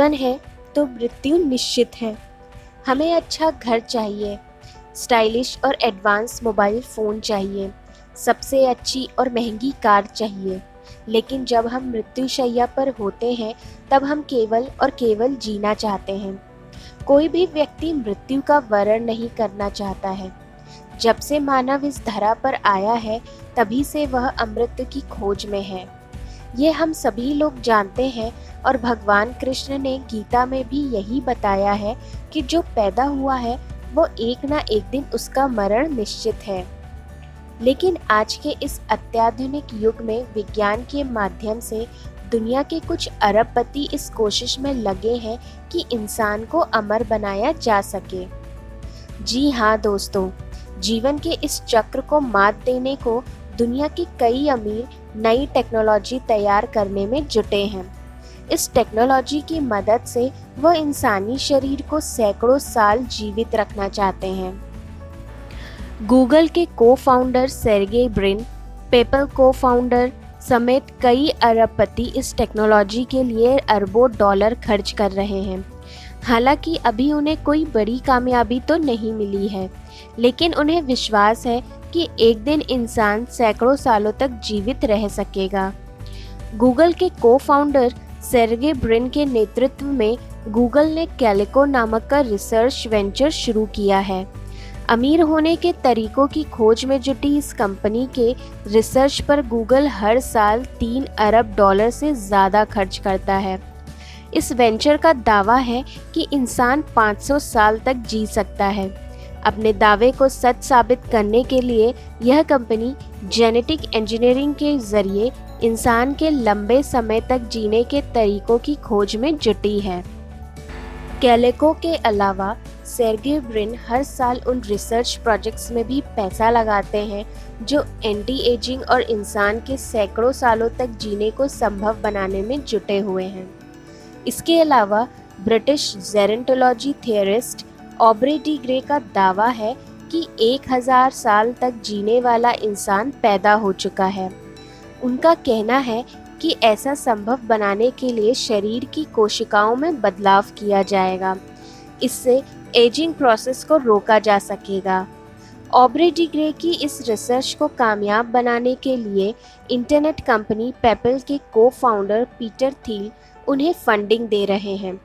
जीवन है तो मृत्यु निश्चित है। हमें अच्छा घर चाहिए, स्टाइलिश और एडवांस मोबाइल फ़ोन चाहिए, सबसे अच्छी और महंगी कार चाहिए। लेकिन जब हम मृत्युशैया पर होते हैं तब हम केवल और केवल जीना चाहते हैं। कोई भी व्यक्ति मृत्यु का वरण नहीं करना चाहता है। जब से मानव इस धरा पर आया है तभी से वह अमृत की खोज में है। ये हम सभी लोग जानते हैं और भगवान कृष्ण ने गीता में भी यही बताया है कि जो पैदा हुआ है वो एक ना एक दिन उसका मरण निश्चित है। लेकिन आज के इस अत्याधुनिक युग में विज्ञान के माध्यम से दुनिया के कुछ अरबपति इस कोशिश में लगे हैं कि इंसान को अमर बनाया जा सके। जी हाँ दोस्तों, जीवन के इस चक्र को मात देने को दुनिया के कई अमीर नई टेक्नोलॉजी तैयार करने में जुटे हैं। इस टेक्नोलॉजी की मदद से वह इंसानी शरीर को सैकड़ों साल जीवित रखना चाहते हैं। गूगल के co-founder Sergey Brin, PayPal co-founder समेत कई अरबपति इस टेक्नोलॉजी के लिए अरबों डॉलर खर्च कर रहे हैं। हालांकि अभी उन्हें कोई बड़ी कामयाबी तो नहीं मिली है, लेकिन उन्हें विश्वास है कि एक दिन इंसान सैकड़ों सालों तक जीवित रह सकेगा। गूगल के को-फाउंडर सेर्गेई ब्रिन के नेतृत्व में गूगल ने कैलिको नामक का रिसर्च वेंचर शुरू किया है। अमीर होने के तरीकों की खोज में जुटी इस कंपनी के रिसर्च पर गूगल हर साल 3 अरब डॉलर से ज़्यादा खर्च करता है। इस वेंचर का दावा है कि इंसान 500 साल तक जी सकता है। अपने दावे को सच साबित करने के लिए यह कंपनी जेनेटिक इंजीनियरिंग के जरिए इंसान के लंबे समय तक जीने के तरीकों की खोज में जुटी है। कैलिको के अलावा सेर्गेई ब्रिन हर साल उन रिसर्च प्रोजेक्ट्स में भी पैसा लगाते हैं जो एंटी एजिंग और इंसान के सैकड़ों सालों तक जीने को संभव बनाने में जुटे हुए हैं। इसके अलावा British gerontology theorist Aubrey D grey का दावा है कि 1000 साल तक जीने वाला इंसान पैदा हो चुका है। उनका कहना है कि ऐसा संभव बनाने के लिए शरीर की कोशिकाओं में बदलाव किया जाएगा। इससे एजिंग प्रोसेस को रोका जा सकेगा। ऑब्रे डी ग्रे की इस रिसर्च को कामयाब बनाने के लिए इंटरनेट कंपनी पेपल के को-फाउंडर पीटर थील उन्हें फंडिंग दे रहे हैं।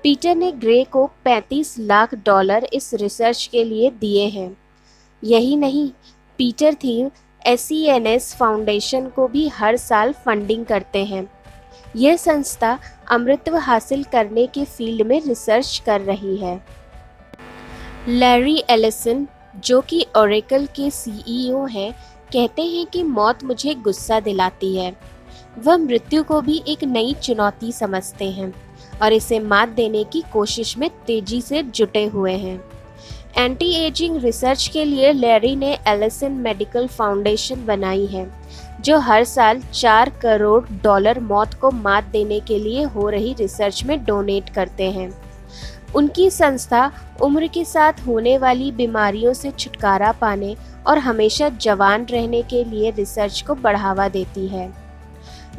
पीटर ने ग्रे को 35 लाख डॉलर इस रिसर्च के लिए दिए हैं। यही नहीं, पीटर थील SENS फाउंडेशन को भी हर साल फंडिंग करते हैं। यह संस्था अमृतत्व हासिल करने के फील्ड में रिसर्च कर रही है। लैरी एलिसन, जो कि ओरेकल के CEO हैं, कहते हैं कि मौत मुझे गुस्सा दिलाती है। वह मृत्यु को भी एक नई चुनौती समझते हैं और इसे मात देने की कोशिश में तेजी से जुटे हुए हैं। एंटी एजिंग रिसर्च के लिए लैरी ने एलिसन मेडिकल फाउंडेशन बनाई है, जो हर साल 4 करोड़ डॉलर मौत को मात देने के लिए हो रही रिसर्च में डोनेट करते हैं। उनकी संस्था उम्र के साथ होने वाली बीमारियों से छुटकारा पाने और हमेशा जवान रहने के लिए रिसर्च को बढ़ावा देती है।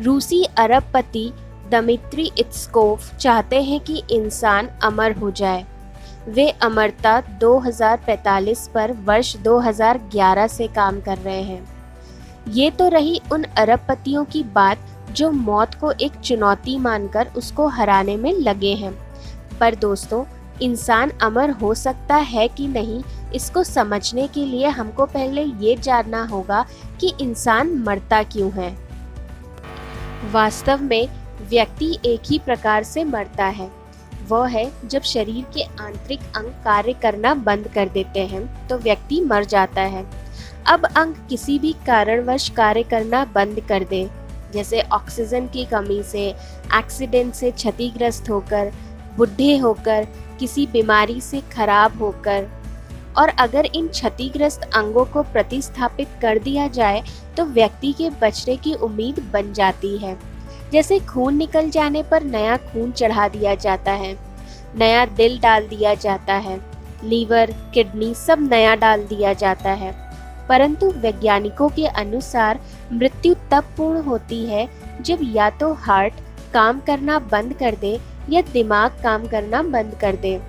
रूसी अरबपति दमित्री इत्सकोव चाहते हैं कि इंसान अमर हो जाए। वे अमरता 2045 पर वर्ष 2011 से काम कर रहे हैं। ये तो रही उन अरबपतियों की बात जो मौत को एक चुनौती मानकर उसको हराने में लगे हैं। पर दोस्तों, इंसान अमर हो सकता है कि नहीं, इसको समझने के लिए हमको पहले ये जानना होगा कि इंसान मरता क्यों है। वास्तव में व्यक्ति एक ही प्रकार से मरता है, वह है जब शरीर के आंतरिक अंग कार्य करना बंद कर देते हैं तो व्यक्ति मर जाता है। अब अंग किसी भी कारणवश कार्य करना बंद कर दे, जैसे ऑक्सीजन की कमी से, एक्सीडेंट से क्षतिग्रस्त होकर, बुढ़े होकर, किसी बीमारी से खराब होकर, और अगर इन क्षतिग्रस्त अंगों को प्रतिस्थापित कर दिया जाए तो व्यक्ति के बचने की उम्मीद बन जाती है। जैसे खून निकल जाने पर नया खून चढ़ा दिया जाता है, नया दिल डाल दिया जाता है, लीवर, किडनी सब नया डाल दिया जाता है। परंतु वैज्ञानिकों के अनुसार मृत्यु तब पूर्ण होती है जब या तो हार्ट काम करना बंद कर दे या दिमाग काम करना बंद कर दे।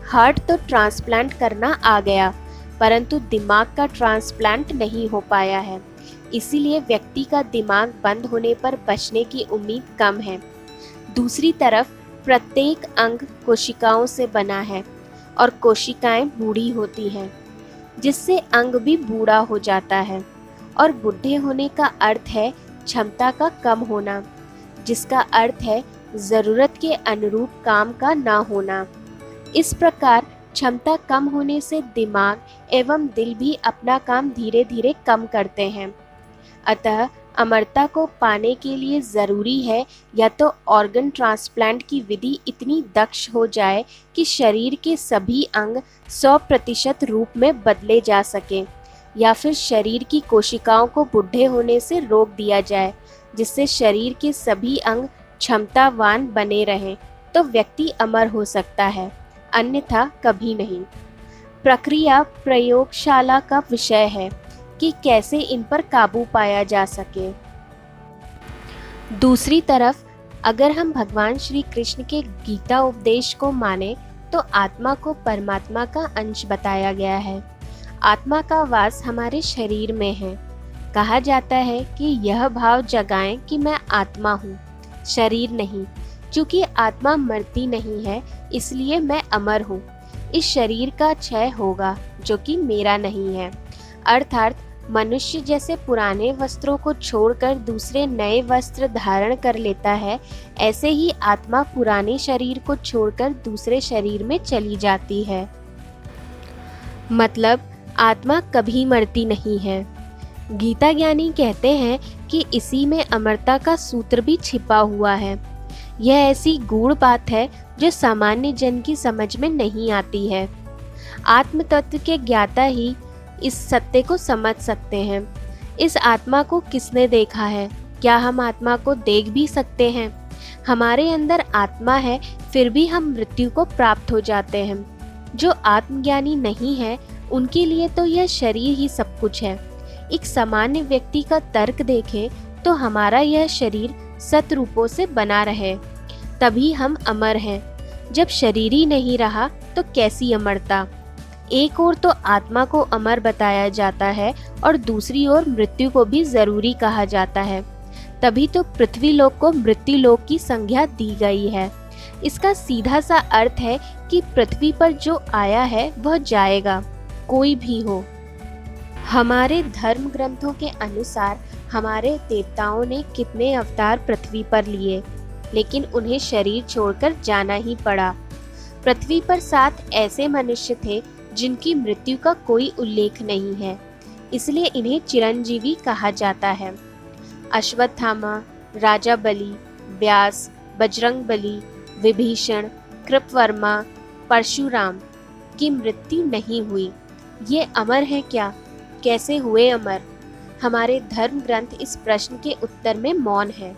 हार्ट तो ट्रांसप्लांट करना आ गया, परंतु दिमाग का ट्रांसप्लांट नहीं हो पाया है। इसीलिए व्यक्ति का दिमाग बंद होने पर बचने की उम्मीद कम है। दूसरी तरफ प्रत्येक अंग कोशिकाओं से बना है और कोशिकाएं बूढ़ी होती हैं, जिससे अंग भी बूढ़ा हो जाता है। और बूढ़े होने का अर्थ है क्षमता का कम होना, जिसका अर्थ है ज़रूरत के अनुरूप काम का ना होना। इस प्रकार क्षमता कम होने से दिमाग एवं दिल भी अपना काम धीरे धीरे कम करते हैं। अतः अमरता को पाने के लिए ज़रूरी है या तो ऑर्गन ट्रांसप्लांट की विधि इतनी दक्ष हो जाए कि शरीर के सभी अंग 100% रूप में बदले जा सकें, या फिर शरीर की कोशिकाओं को बूढ़े होने से रोक दिया जाए, जिससे शरीर के सभी अंग क्षमतावान बने रहें, तो व्यक्ति अमर हो सकता है, अन्यथा कभी नहीं। प्रक्रिया प्रयोगशाला का विषय है कि कैसे इन पर काबू पाया जा सके। दूसरी तरफ अगर हम भगवान श्री कृष्ण के गीता उपदेश को माने तो आत्मा को परमात्मा का अंश बताया गया है। आत्मा का वास हमारे शरीर में है। कहा जाता है कि यह भाव जगाएं कि मैं आत्मा हूँ, शरीर नहीं। चूँकि आत्मा मरती नहीं है, इसलिए मैं अमर हूँ। इस शरीर का क्षय होगा, जो कि मेरा नहीं है। अर्थात मनुष्य जैसे पुराने वस्त्रों को छोड़कर दूसरे नए वस्त्र धारण कर लेता है, ऐसे ही आत्मा पुराने शरीर को छोड़कर दूसरे शरीर में चली जाती है। मतलब आत्मा कभी मरती नहीं है। गीता ज्ञानी कहते हैं कि इसी में अमरता का सूत्र भी छिपा हुआ है। यह ऐसी गूढ़ बात है जो सामान्य जन की समझ में नहीं आती है। आत्म तत्व के ज्ञाता ही इस सत्य को समझ सकते हैं। इस आत्मा को किसने देखा है? क्या हम आत्मा को देख भी सकते हैं? हमारे अंदर आत्मा है, फिर भी हम मृत्यु को प्राप्त हो जाते हैं। जो आत्मज्ञानी नहीं है, उनके लिए तो यह शरीर ही सब कुछ है। एक सामान्य व्यक्ति का तर्क देखें तो हमारा यह शरीर सतरूपों से बना रहे, तभी हम अमर हैं। जब शरीर ही नहीं रहा तो कैसी अमरता? एक ओर तो आत्मा को अमर बताया जाता है और दूसरी ओर मृत्यु को भी जरूरी कहा जाता है। तभी तो पृथ्वी लोक को मृत्यु लोक की संज्ञा दी गई है। इसका सीधा सा अर्थ है कि पृथ्वी पर जो आया है वह जाएगा, कोई भी हो। हमारे धर्म ग्रंथों के अनुसार हमारे देवताओं ने कितने अवतार पृथ्वी पर लिए, लेकिन उन्हें शरीर छोड़कर जाना ही पड़ा। पृथ्वी पर 7 ऐसे मनुष्य थे जिनकी मृत्यु का कोई उल्लेख नहीं है, इसलिए इन्हें चिरंजीवी कहा जाता है। अश्वत्थामा, राजा बलि, व्यास, बजरंगबली, विभीषण, कृपवर्मा, परशुराम की मृत्यु नहीं हुई। ये अमर है क्या? कैसे हुए अमर? हमारे धर्म ग्रंथ इस प्रश्न के उत्तर में मौन है।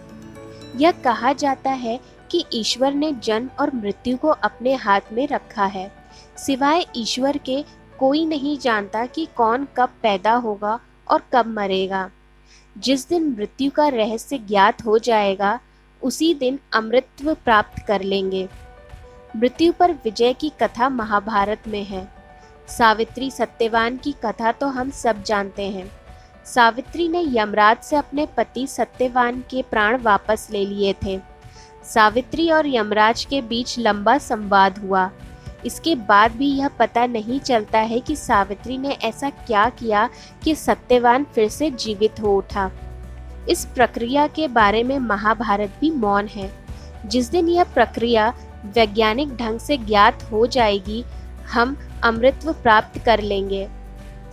यह कहा जाता है कि ईश्वर ने जन्म और मृत्यु को अपने हाथ में रखा है। सिवाय ईश्वर के कोई नहीं जानता कि कौन कब पैदा होगा और कब मरेगा। जिस दिन मृत्यु का रहस्य ज्ञात हो जाएगा, उसी दिन अमृतत्व प्राप्त कर लेंगे। मृत्यु पर विजय की कथा महाभारत में है। सावित्री सत्यवान की कथा तो हम सब जानते हैं। सावित्री ने यमराज से अपने पति सत्यवान के प्राण वापस ले लिए थे। सावित्री और यमराज के बीच लंबा संवाद हुआ। इसके बाद भी यह पता नहीं चलता है कि सावित्री ने ऐसा क्या किया कि सत्यवान फिर से जीवित हो उठा। इस प्रक्रिया के बारे में महाभारत भी मौन है। जिस दिन यह प्रक्रिया वैज्ञानिक ढंग से ज्ञात हो जाएगी, हम अमृतत्व प्राप्त कर लेंगे।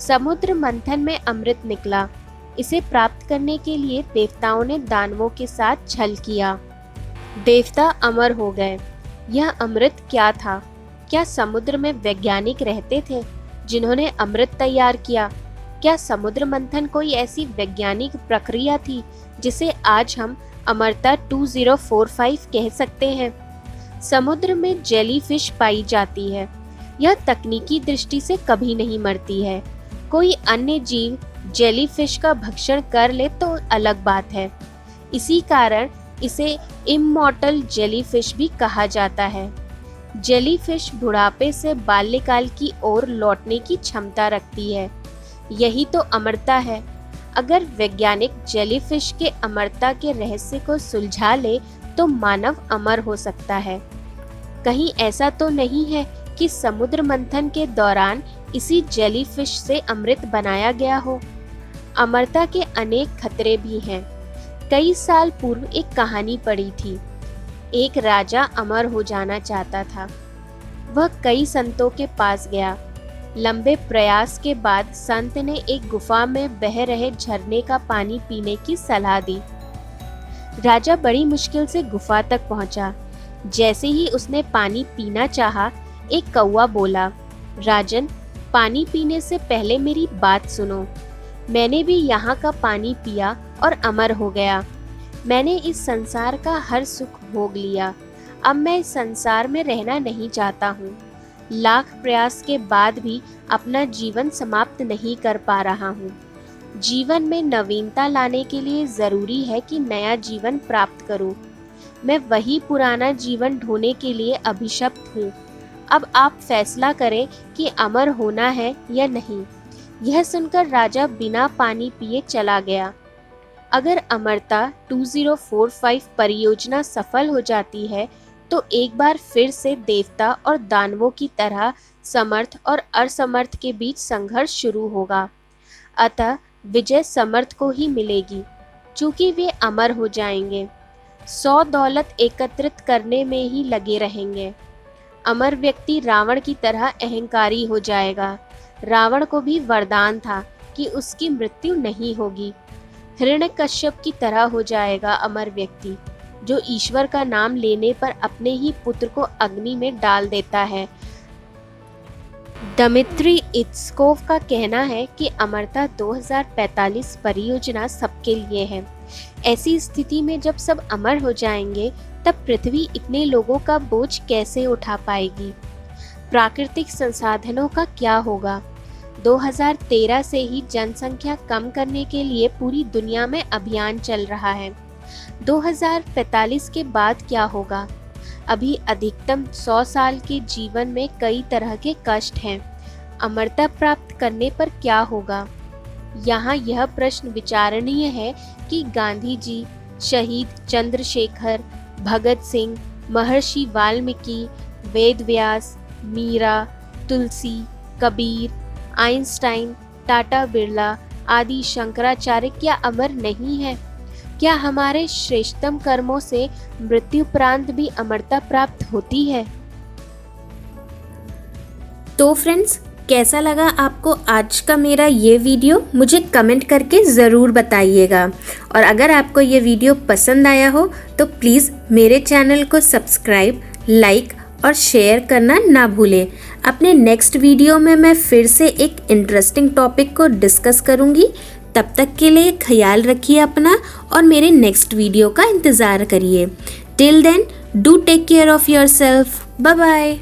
समुद्र मंथन में अमृत निकला। इसे प्राप्त करने के लिए देवताओं ने दानवों के साथ छल किया। देवता अमर हो गए। यह अमृत क्या था? क्या समुद्र में वैज्ञानिक रहते थे जिन्होंने अमृत तैयार किया? क्या समुद्र मंथन कोई ऐसी वैज्ञानिक प्रक्रिया थी जिसे आज हम अमरता 2045 कह सकते हैं? समुद्र में जेलीफिश पाई जाती है। यह तकनीकी दृष्टि से कभी नहीं मरती है। कोई अन्य जीव जेलीफिश का भक्षण कर ले तो अलग बात है। इसी कारण इसे इमॉर्टल जेलीफिश भी कहा जाता है। जेलीफिश बुढ़ापे से बाल्यकाल की ओर लौटने की क्षमता रखती है। यही तो अमरता है। अगर वैज्ञानिक जेलीफिश के अमरता के रहस्य को सुलझा ले तो मानव अमर हो सकता है। कहीं ऐसा तो नहीं है कि समुद्र मंथन के दौरान इसी जेलीफिश से अमृत बनाया गया हो। अमरता के अनेक खतरे भी हैं। कई साल पूर्व एक कहानी पढ़ी थी। एक राजा अमर हो जाना चाहता था। वह कई संतों के पास गया। लंबे प्रयास के बाद संत ने एक गुफा में बह रहे झरने का पानी पीने की सलाह दी। राजा बड़ी मुश्किल से गुफा तक पहुंचा। जैसे ही उसने पानी पीना चाहा, एक कौवा बोला, राजन, पानी पीने से पहले मेरी बात सुनो। मैंने भी यहाँ का पानी पिया और अमर हो गया। मैंने इस संसार का हर सुख भोग लिया। अब मैं इस संसार में रहना नहीं चाहता हूँ। लाख प्रयास के बाद भी अपना जीवन समाप्त नहीं कर पा रहा हूँ। जीवन में नवीनता लाने के लिए ज़रूरी है कि नया जीवन प्राप्त करूँ। मैं वही पुराना जीवन ढोने के लिए अभिशप्त हूँ। अब आप फैसला करें कि अमर होना है या नहीं। यह सुनकर राजा बिना पानी पिए चला गया। अगर अमरता 2045 परियोजना सफल हो जाती है तो एक बार फिर से देवता और दानवों की तरह समर्थ और असमर्थ के बीच संघर्ष शुरू होगा। अतः विजय समर्थ को ही मिलेगी, क्योंकि वे अमर हो जाएंगे। 100 दौलत एकत्रित करने में ही लगे रहेंगे। अमर व्यक्ति रावण की तरह अहंकारी हो जाएगा। रावण को भी वरदान था कि उसकी मृत्यु नहीं होगी। हिरण्यकश्यप की तरह हो जाएगा अमर व्यक्ति, जो ईश्वर का नाम लेने पर अपने ही पुत्र को अग्नि में डाल देता है। दमित्री इत्स्कोव का कहना है कि अमरता 2045 परियोजना सबके लिए है। ऐसी स्थिति में जब सब अमर हो जाएंगे, तब पृथ्वी इतने लोगों का बोझ कैसे उठा पाएगी? प्राकृतिक संसाधनों का क्या होगा? 2013 से ही जनसंख्या कम करने के लिए पूरी दुनिया में अभियान चल रहा है। 2045 के बाद क्या होगा? अभी अधिकतम 100 साल के जीवन में कई तरह के कष्ट हैं। अमरता प्राप्त करने पर क्या होगा? यहाँ यह प्रश्न विचारणीय है कि गांधी जी, शहीद चंद्रशेखर, भगत सिंह, महर्षि वाल्मीकि, वेदव्यास, मीरा, तुलसी, कबीर, आइंस्टाइन, टाटा बिरला आदि शंकराचार्य क्या अमर नहीं है? क्या हमारे श्रेष्ठतम कर्मों से मृत्युपरांत भी अमरता प्राप्त होती है? तो फ्रेंड्स, कैसा लगा आपको आज का मेरा ये वीडियो? मुझे कमेंट करके ज़रूर बताइएगा। और अगर आपको ये वीडियो पसंद आया हो तो प्लीज़ मेरे चैनल को सब्सक्राइब, लाइक और शेयर करना ना भूलें। अपने नेक्स्ट वीडियो में मैं फिर से एक इंटरेस्टिंग टॉपिक को डिस्कस करूँगी। तब तक के लिए ख्याल रखिए अपना और मेरे नेक्स्ट वीडियो का इंतज़ार करिए। Till then, do take care of yourself. Bye bye.